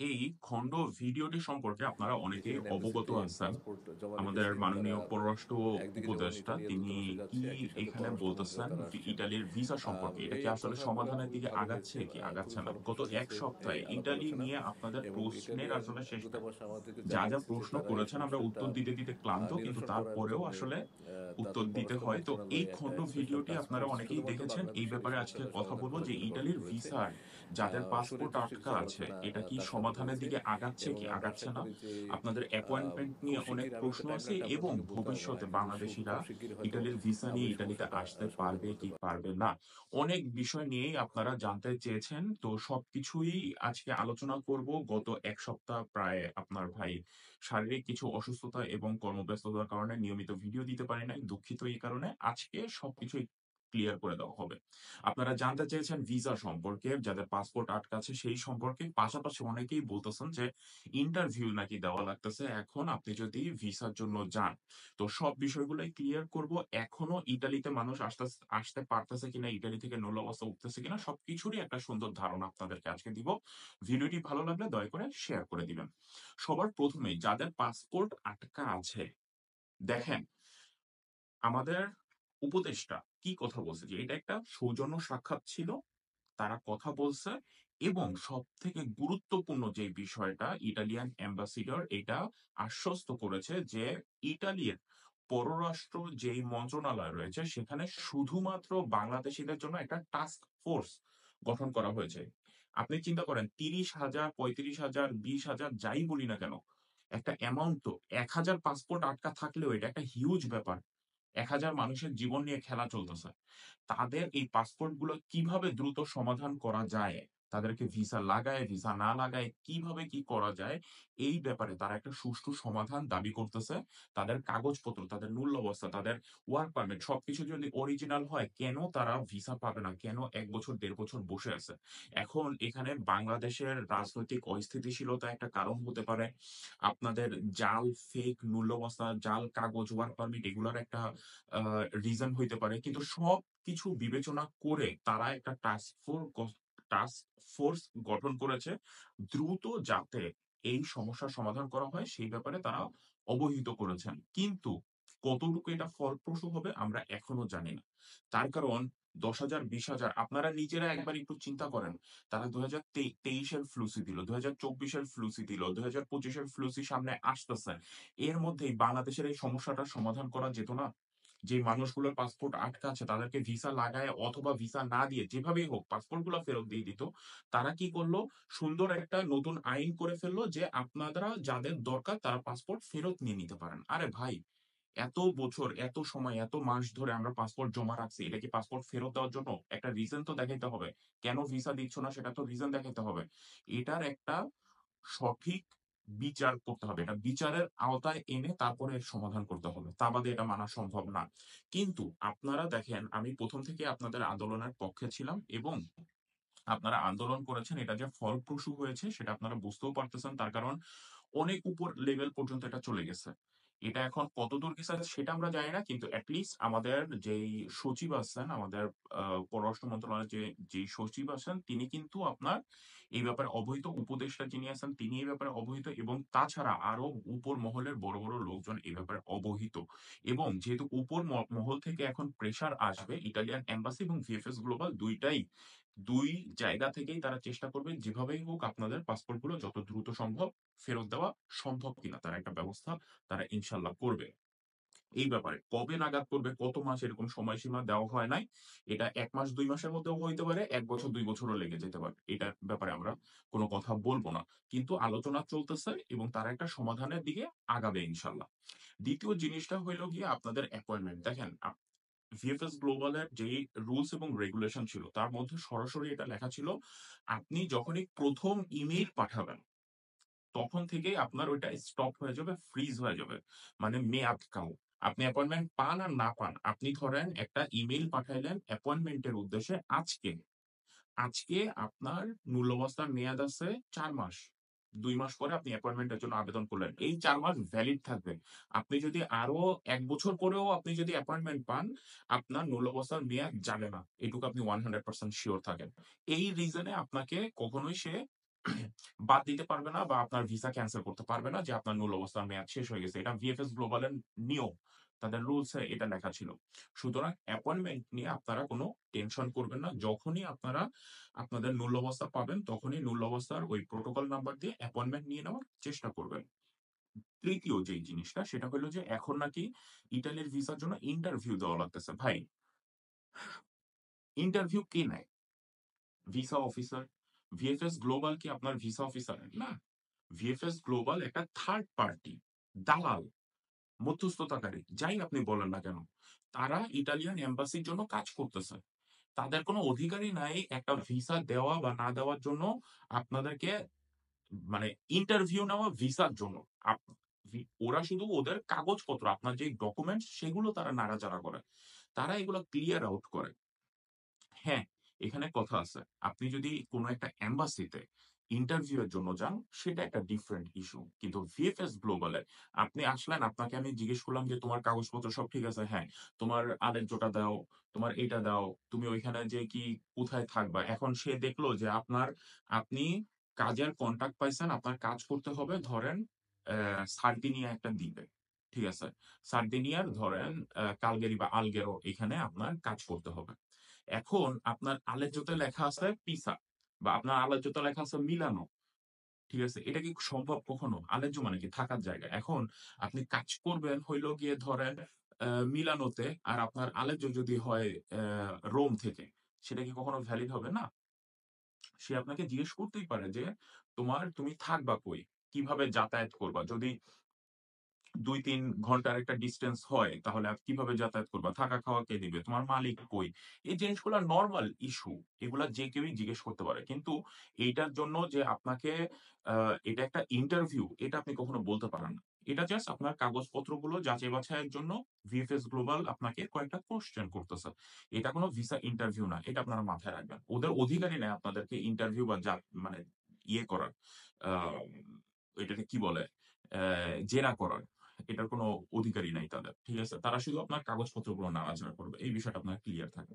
এই খণ্ড ভিডিওটি সম্পর্কে আপনারা অনেকেই যেখানে অবগত এমবাসিতে আছেন। পাসপোর্ট জমা আমাদের দিতেছে তারা মাননীয় পররাষ্ট্র একদিকে যেমন উপদেষ্টা ইটালি তিনি দূতাবাসে কি যাচ্ছে, একই সাথে এখানে পররাষ্ট্র মন্ত্রীও বলতেছেন তারা আসছেন। ইটালির ভিসা সম্পর্কে এটা এই কি আসলে কথাগুলো সমাধানের খুবই দিকে ভালো আগাচ্ছে হয়েছে, কি খুবই আগাচ্ছে না? গত ফলপ্রসূ এক হয়েছে এই সপ্তাহে আলাপ ইটালি আলোচনা। নিয়ে আপনাদের এবং প্রশ্নের ইটালিয়ান আসলে শেষ নাই। দূতাবাস আমাদেরকে যা যা জানিয়েছে যে প্রশ্ন তারা এই করেছেন আমরা সমস্যাটা উত্তর দিতে দিতে ক্লান্ত, কিন্তু নিরসন করার তারপরেও জন্য আসলে উত্তর তাদের দিতে পররাষ্ট্র হয়। তো এই মন্ত্রণালয় একটা খণ্ড স্পেশাল ভিডিওটি টাস্ক আপনারা ফোর্স অনেকেই শুধুমাত্র দেখেছেন। এই বাংলাদেশের এই ব্যাপারে আজকে সমস্যাটা কথা সমাধান বলবো করার যে জন্য গঠন ইটালির করেছে। ভিসার যাদের পাসপোর্ট সুনির্দিষ্ট আটকা কিছু আছে আলোচনা এটা কি তার সাথে সমাধানের হয়েছে। দিকে আগাচ্ছে এবং কি আমরা আগাচ্ছে আশা না? করি যে আপনাদের অ্যাপয়েন্টমেন্ট খুব নিয়ে অনেক শিগগির, আমি একটু প্রশ্ন আছে টাইমলাইনটা এবং আপনাদেরকে বলতে পারবো না, ভবিষ্যতে কিন্তু বাংলাদেশিরা খুব শিগগির হয়তো ইটালির ভিসা আমরা নিয়ে এই ইটালিতে সমস্যাটা আসতে সমাধান পারবে করতে কি পারবো। পারবে না, অনেক বিষয় নিয়েই আপনারা জানতে চেয়েছেন। তো সবকিছুই আজকে আলোচনা করব। গত এক সপ্তাহ প্রায় আপনার ভাই শারীরিক কিছু অসুস্থতা এবং কর্মব্যস্ততার কারণে নিয়মিত ভিডিও দিতে পারি নাই, দুঃখিত। এই কারণে আজকে সবকিছুই ক্লিয়ার করে দেওয়া হবে। আপনারা জানতে চেয়েছেন ভিসা সম্পর্কে, যাদের পাসপোর্ট আটকা আছে সেই সম্পর্কে। পাশাপাশি অনেকেই বলতেছেন যে ইন্টারভিউ নাকি দেওয়া লাগতেছে এখন আপনি যদি ভিসার জন্য যান। তো সব বিষয়গুলোই ক্লিয়ার করব। এখনো ইতালিতে মানুষ আসতে পারতেছে কিনা, ইতালি থেকে নূল অবস্থা উঠতেছে কিনা, সবকিছুরই একটা সুন্দর ধারণা আপনাদেরকে আজকে দিব। ভিডিওটি ভালো লাগলে দয়া করে শেয়ার করে দিবেন। সবার প্রথমেই যাদের পাসপোর্ট আটকা আছে, দেখেন আমাদের উপদেষ্টা কি কথা বলছে যে এটা একটা সৌজন্য সাক্ষাৎ ছিল, তারা কথা বলছে। এবং সবথেকে গুরুত্বপূর্ণ যে বিষয়টা, ইটালিয়ান অ্যাম্বাসিডর এটা আশ্বস্ত করেছে যে ইটালির পররাষ্ট্র যেই মন্ত্রণালয় রয়েছে সেখানে শুধুমাত্র বাংলাদেশীদের জন্য একটা টাস্ক ফোর্স গঠন করা হয়েছে। আপনি চিন্তা করেন ৩০,০০০, ৩৫,০০০, ২০,০০০ যাই বলি না কেন, একটা অ্যামাউন্ট তো ১,০০০ পাসপোর্ট আটকা থাকলেও এটা একটা হিউজ ব্যাপার। ১,০০০ মানুষের জীবন নিয়ে খেলা চলতেছে। তাদের এই পাসপোর্ট গুলো কিভাবে দ্রুত সমাধান করা যায়, তাদেরকে ভিসা লাগায় ভিসা না লাগায় কিভাবে কি করা যায়, এই ব্যাপারে তারা একটা সুষ্ঠু সমাধান দাবি করতেছে। তাদের কাগজপত্র, তাদের মূল অবস্থা, তাদের ওয়ার্ক পারমিট সবকিছু যদি অরিজিনাল হয়, কেন তারা ভিসা পাবে না, কেন ১ বছর ১.৫ বছর বসে আছে? এখন এখানে বাংলাদেশের রাজনৈতিক অস্থিতিশীলতা একটা কারণ হতে পারে, আপনাদের জাল ফেক মূল অবস্থা, জাল কাগজ, ওয়ার্ক পারমিট এগুলার একটা রিজন হইতে পারে। কিন্তু সবকিছু বিবেচনা করে তারা একটা টাস্ক ফোর্স গঠন করেছে দ্রুত যাতে এই সমস্যার সমাধান করা হয় সেই ব্যাপারে তারা অবহিত করেছেন। কিন্তু কতটুকু এটা ফলপ্রসূ হবে আমরা এখনো জানি না। তার কারণ ১০,০০০, ২০,০০০ আপনারা নিজেরা একবার একটু চিন্তা করেন। তারা ২০২৩ এর ফ্লুসি দিল, ২০২৪ এর ফ্লুসি দিল, ২০২৫ এর ফ্লুসি সামনে আসতেছে। এর মধ্যেই বাংলাদেশের এই সমস্যাটার সমাধান করা যেত না? যে মানুষগুলোর পাসপোর্ট আটকা আছে তাদেরকে ভিসা লাগায় অথবা ভিসা না দিয়ে যেভাবেই হোক পাসপোর্ট গুলো ফেরত দিয়ে দিত। তারা কি করলো, সুন্দর একটা নতুন আইন করে ফেললো যে আপনারা যাদের দরকার তারা পাসপোর্ট ফেরত নিয়ে নিতে পারেন। আরে ভাই, এত বছর, এত সময়, এত মাস ধরে আমরা পাসপোর্ট জমা রাখছি, এটা কি পাসপোর্ট ফেরত দেওয়ার জন্য? একটা রিজন তো দেখাইতে হবে। কেন ভিসা দিচ্ছ না সেটা তো রিজন দেখাইতে হবে। এটার একটা সঠিক বিচার করতে হবে। এটা বিচারের আওতায় এনে তারপরে এর সমাধান করতে হবে। তা বাদে এটা মানা সম্ভব না। কিন্তু আপনারা দেখেন, আমি ১ম থেকে আপনাদের আন্দোলনের পক্ষে ছিলাম এবং আপনারা আন্দোলন করেছেন। এটা যে ফলপ্রসূ হয়েছে সেটা আপনারা বুঝতেও পারতেছেন। তার কারণ অনেক উপর লেভেল পর্যন্ত এটা চলে গেছে। এটা এখন কতদূর গেছে সেটা আমরা জানি না। কিন্তু এট লিস্ট আমাদের যেই সচিব আছেন, আমাদের পররাষ্ট্র মন্ত্রণালয়ের যেই সচিব আছেন তিনি কিন্তু আপনার এই ব্যাপারে অবহিত। উপদেষ্টা যিনি আছেন তিনি এই ব্যাপারে অবহিত এবং তাছাড়া আরো উপর মহলের বড়, বড় লোকজন এই ব্যাপারে অবহিত। এবং যেহেতু উপর মহল থেকে এখন প্রেশার আসবে, ইটালিয়ান এম্বাসি এবং ভিএফএস গ্লোবাল ২ জায়গা থেকেই তারা চেষ্টা করবে যেভাবেই হোক আপনাদের পাসপোর্ট গুলো যত দ্রুত সম্ভব ফেরত দেওয়া সম্ভব কিনা তার একটা ব্যবস্থা তারা ইনশাল্লাহ করবে। এই ব্যাপারে কবে নাগাদ করবে, কত মাস, এরকম সময়সীমা দেওয়া হয় নাই। এটা ১ মাস ২ মাসের মধ্যেও হইতে পারে, ১ বছর ২ বছরও লেগে যেতে পারে। এটার ব্যাপারে আমরা কোনো কথা বলব না। কিন্তু আলোচনা চলতেছে এবং তারা একটা সমাধানের দিকে আগাবে ইনশাল্লাহ। দ্বিতীয় জিনিসটা হইল গিয়ে আপনাদের অ্যাপয়েন্টমেন্ট। দেখেন ভিএফএস গ্লোবাল এর যেই রুলস এবং রেগুলেশন ছিল তার মধ্যে সরাসরি এটা লেখা ছিল, আপনি যখনই ১ম ইমেইল পাঠাবেন তখন থেকেই আপনার ওইটা স্টপ হয়ে যাবে, ফ্রিজ হয়ে যাবে। মানে মেয়াদ কাল। আপনি অ্যাপয়েন্টমেন্ট পান আর না পান, আপনি ধরেন একটা ইমেইল পাঠাইলেন অ্যাপয়েন্টমেন্টের উদ্দেশ্যে আজকে। আজকে আপনার মূল্যবস্তার মেয়াদ আছে ৪ মাস। ২ মাস পরে আপনি অ্যাপয়েন্টমেন্টের জন্য আবেদন করলেন। এই ৪ মাস ভ্যালিড থাকবে। আপনি যদি আরো ১ বছর পরেও আপনি যদি অ্যাপয়েন্টমেন্ট পান, আপনার মূল্যবস্তার মেয়াদ যাবে না। এটুকু আপনি 100% সিওর থাকেন। এই রিজনে আপনাকে কখনোই সে বাদ দিতে পারবে না বা আপনার ভিসা ক্যানসেল করতে পারবে না যে আপনার মূল অবস্থার মেয়াদ শেষ হয়ে গেছে। এটা ভিএফএস গ্লোবালের নিয়ম। তাদের রুলস এ এটা লেখা ছিল। সুতরাং অ্যাপয়েন্টমেন্ট নিয়ে আপনারা কোনো টেনশন করবেন না। যখনই আপনারা আপনাদের মূল অবস্থা পাবেন, তখনই মূল অবস্থার ওই প্রোটোকল নাম্বার দিয়ে অ্যাপয়েন্টমেন্ট নিয়ে নেওয়ার চেষ্টা করবেন। তৃতীয় যেই জিনিসটা সেটা হলো যে এখন নাকি ইতালির ভিসার জন্য ইন্টারভিউ দেওয়া লাগতেছে। ভাই, ইন্টারভিউ কে নেয়? Visa officer. ভিএফএস গ্লোবাল কি আপনার ভিসা অফিসার? না। ভিএফএস গ্লোবাল একটা থার্ড পার্টি, দালাল, মধ্যস্থতাকারী, যাই আপনি বলেন না কেন। তারা ইটালিয়ান এম্বাসির জন্য কাজ করতেছে। তাদের কোনো অধিকারই নাই একটা ভিসা দেওয়া বা না দেওয়ার জন্য আপনাদেরকে মানে ইন্টারভিউ নেওয়া ভিসার জন্য। ওরা শুধু ওদের কাগজপত্র, আপনার যে ডকুমেন্টস সেগুলো তারা নাড়াচাড়া করে। তারা এগুলো ক্লিয়ার আউট করে। হ্যাঁ, এখানে কথা আছে। আপনি যদি কোনো একটা এম্বাসিতে ইন্টারভিউ এর জন্য যান, সেটা একটা ডিফারেন্ট ইস্যু। কিন্তু ভিএফএস গ্লোবালে আপনি আসলেন, আপনাকে আমি জিজ্ঞেস করলাম যে, "তোমার কাগজপত্র সব ঠিক আছে?" "হ্যাঁ।" "তোমার আলেজ্জোটা দাও, তোমার এইটা দাও। তুমি ওইখানে যেয়ে কি কোথায় থাকবা?" এখন সে দেখলো যে আপনি কাজের কন্ট্রাক্ট পাইছেন, আপনার কাজ করতে হবে ধরেন সার্দিনিয়া একটা দ্বীপে। ঠিক আছে? সার্দিনিয়ার ধরেন কালগেরি বা আলগেরো এখানে আপনার কাজ করতে হবে। এখন আপনার আলেজ্জোতে লেখা আছে পিসা বা আপনার আলেজ্জোতে লেখা আছে মিলানো। ঠিক আছে? এটা কি সম্ভব কখনো? আলেজ্জো মানে কি থাকার জায়গা। এখন আপনি কাজ করবেন হইলো গিয়ে ধরেন মিলানোতে আর আপনার আলেজ্জো যদি হয় রোম থেকে। সেটা কি কখনো ভ্যালিড হবে? না। সে আপনাকে জিজ্ঞেস করতেই পারে যে, তুমি থাকবা কই? কিভাবে যাতায়াত করবা? যদি ২-৩ ঘন্টার একটা ডিসট্যান্স হয়, তাহলে কিভাবে যাতায়াত করবা? থাকা খাওয়া কে দিবে? তোমার মালিক কই? এই জিনিসগুলা নরমাল ইস্যু। এগুলা যে কেউই জিজ্ঞেস করতে পারে। কিন্তু এইটার জন্য যে আপনাকে আ এটা একটা ইন্টারভিউ, এটা আপনি কখনো বলতে পারেন না। এটা জাস্ট আপনার কাগজপত্রগুলো যাচাই-বাছাইয়ের জন্য ভিএফএস গ্লোবাল আপনাকে কয়েকটা কোয়েশ্চেন করতেছে। এটা কোন ভিসা ইন্টারভিউ না। এটা আপনারা মাথায় রাখবেন। ওদের অধিকারই নাই আপনাদেরকে ইন্টারভিউ বা মানে করার। আ এটাকে কি বলে? জেরা করার। এটার কোনো অধিকারই নাই তাদের। ঠিক আছে? তারা শুধু আপনার কাগজপত্রগুলো নাড়াচাড়া করবে। এই বিষয়টা আপনার ক্লিয়ার থাকবে।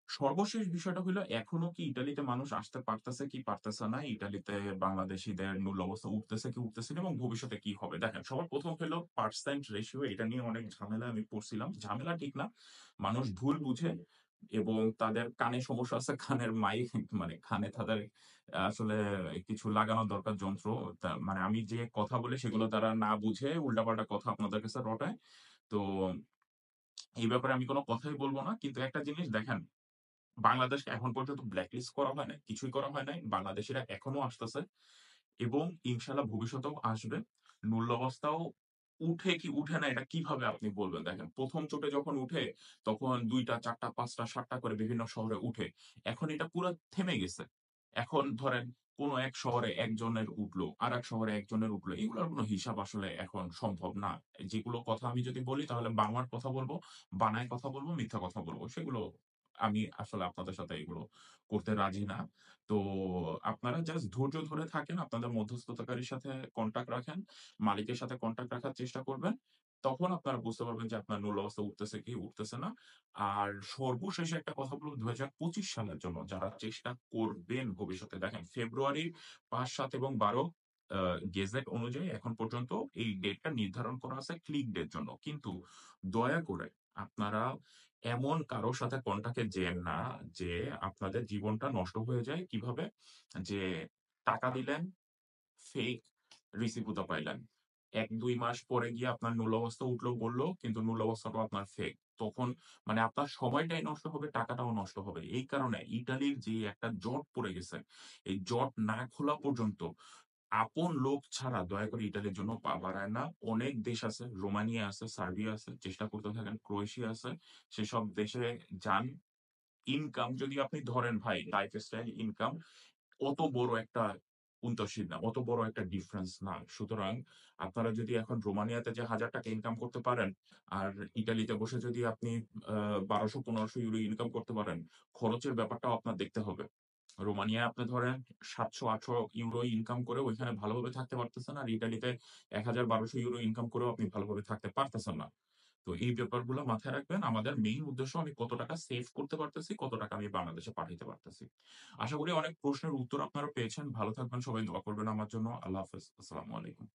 সর্বশেষ বিষয়টা হইলো এখনো কি ইটালিতে মানুষ আসতে পারতেছে কি পারতেছে না? ইটালিতে বাংলাদেশীদের মূল অবস্থা উঠতেছে কি উঠতেছে না এবং ভবিষ্যতে কি হবে? দেখেন, সবার ১ম হইলো পার্সেন্ট রেশিও, এটা নিয়ে অনেক ঝামেলা আমি পড়ছিলাম। ঝামেলা ঠিক না। মানুষ ভুল বুঝে এবং তাদের কানে সমস্যা আছে। কানের মাইক মানে কানে তাদের আসলে কিছু লাগানো দরকার যন্ত্র। মানে আমি যে কথা বলি সেগুলো তারা না বুঝে উল্টাপাল্টা কথা আপনাদের কাছে রটায়। তো এই ব্যাপারে আমি কোন কথাই বলব না। কিন্তু একটা জিনিস দেখেন, বাংলাদেশকে এখন পর্যন্ত ব্ল্যাকলিস্ট করা হয় নাই। কিছুই করা হয় নাই। বাংলাদেশীরা এখনো আসতেছে এবং ইনশাআল্লাহ ভবিষ্যতেও আসবে। মূল্য অবস্থাও উঠে কি উঠে না এটা কিভাবে আপনি বলবেন? দেখেন, ১ম চোটে যখন উঠে তখন ২ টা, ৪ টা, ৫ টা, ৭ টা করে বিভিন্ন শহরে উঠে। এখন এটা পুরা থেমে গেছে। এখন ধরেন কোন এক শহরে একজনের উঠলো, আরেক শহরে একজনের উঠলো। এগুলোর কোন হিসাব আসলে এখন সম্ভব না। যেগুলো কথা আমি যদি বলি তাহলে বানোয়াট কথা বলব, বানায় কথা বলব, মিথ্যা কথা বলব। সেগুলো আমি আসলে আপনাদের সাথে এগুলো করতে রাজি না। তো আপনারা জাস্ট ধৈর্য ধরে থাকেন। আপনাদের মধ্যস্থতাকারীর সাথে কনট্যাক্ট রাখেন। মালিকের সাথে কনট্যাক্ট রাখার চেষ্টা করবেন। তখন আপনারা বুঝতে পারবেন যে আপনার মূল অবস্থা উঠতেছে কি উঠতেছে না। আর সর্বশেষে একটা কথা বলব, ২০২৫ সালের জন্য যারা চেষ্টা করবেন ভবিষ্যতে, দেখেন ফেব্রুয়ারির ৫, ৭ এবং ১২ আ গেজেট অনুযায়ী এখন পর্যন্ত এই ডেটটা নির্ধারণ করা আছে ক্লিক ডের জন্য। কিন্তু দয়া করে আপনারা এমন কারো সাথে কনট্যাক্ট এ যেয়েন না যে আপনাদের জীবনটা নষ্ট হয়ে যায়। কিভাবে? যে টাকা দিলেন, ফেক রিসিভও পাইলেন। ১-২ মাস পরে গিয়ে আপনার মূল অবস্থা উঠলো বলল, কিন্তু মূল অবস্থাটাও আপনার ফেক। তখন মানে আপনার সময়টাই নষ্ট হবে, টাকাটাও নষ্ট হবে। এই কারণে ইতালির যে একটা জট পড়ে গেছে, এই জট না খোলা পর্যন্ত আপন লোক ছাড়া দয়া করে ইটালির জন্য পা বাড়ায় না। অনেক দেশ আছে, রোমানিয়া আছে, সার্বিয়া আছে, চেষ্টা করতে থাকেন, ক্রোয়েশিয়া আছে। সেসব দেশে যান। ইনকাম যদি আপনি ধরেন ভাই, লাইফস্টাইল ইনকাম অত বড় একটা উন্তশীল না। অত বড় একটা ডিফারেন্স না। সুতরাং আপনারা যদি এখন রোমানিয়াতে যে ৳১,০০০ ইনকাম করতে পারেন, আর ইটালিতে বসে যদি আপনি ১,২০০-১৫০০ ইউরো ইনকাম করতে পারেন, খরচের ব্যাপারটাও আপনার দেখতে হবে। রোমানিয়ায় আপনি ধরেন ৭০০-৮০০ ইউরো ইনকাম করে ওইখানে ভালোভাবে থাকতে পারতেছেন। আর ইটালিতে ১,০০০-১,২০০ ইউরো ইনকাম করেও আপনি ভালোভাবে থাকতে পারতেছেন না। তো এই ব্যাপারগুলা মাথায় রাখবেন। আমাদের মেইন উদ্দেশ্য আমি কত টাকা সেভ করতে পারতেছি, কত টাকা আমি বাংলাদেশে পাঠাইতে পারতেছি। আশা করি অনেক প্রশ্নের উত্তর আপনারা পেয়েছেন। ভালো থাকবেন সবাই, দোয়া করবেন আমার জন্য। আল্লাহ হাফেজ। আসসালামু আলাইকুম।